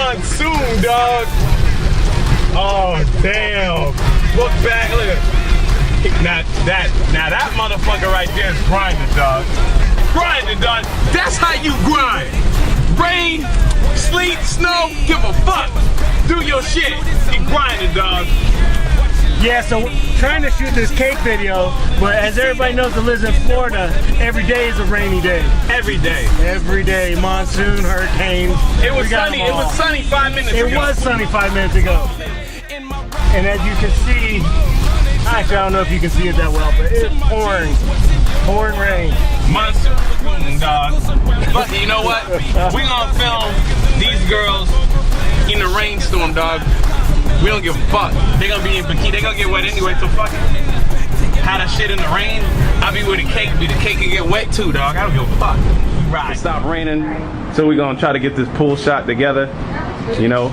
monsoon, dog. Oh, damn. Look back, look at now that motherfucker right there is grinding, dog. Grinding, dog. That's how you grind. Rain, sleet, snow, give a fuck. Do your shit. You grinding, dog. Yeah, so trying to shoot this cake video, but as everybody knows that lives in Florida, every day is a rainy day. Every day. Every day, monsoon, hurricanes. It was sunny. It was sunny 5 minutes ago. It was sunny 5 minutes ago. And as you can see, actually I don't know if you can see it that well, but it's pouring. Pouring rain. Monsoon, dog. But you know what? We gonna film these girls in the rainstorm, dog. We don't give a fuck. They gonna be in bikini. They gonna get wet anyway, so fuck it. How that shit in the rain, I be with the cake. The cake can get wet too, dog. I don't give a fuck. Right. Stop raining. So we gonna try to get this pool shot together. You know,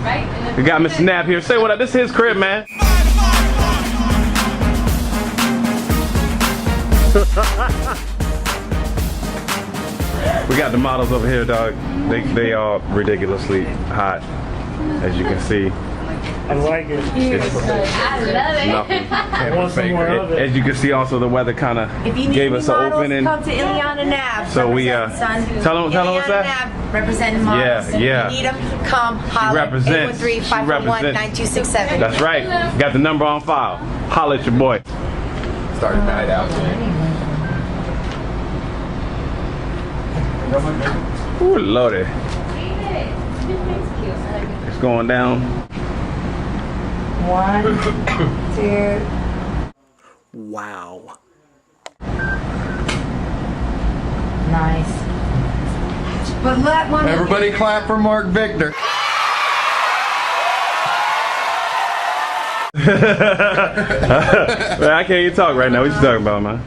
we got Mr. Knapp here. Say what up. This is his crib, man. We got the models over here, dog. They are ridiculously hot, as you can see. I like it. I love it. Nothing. I want some more of it. As you can see, also the weather kind of gave us an opening. Come to Ileana Nab. So we tell them what's that? Nab, representing models. Yeah. If you need them, come holler. represents. 813-541-9267. That's right. Got the number on file. Holla at your boy. Started night out. Ooh, Lordy. It's going down. 1, 2. Wow. Nice. But let one. Everybody clap for Mark Victor. Man, I can't even talk right now. What you talking about, man?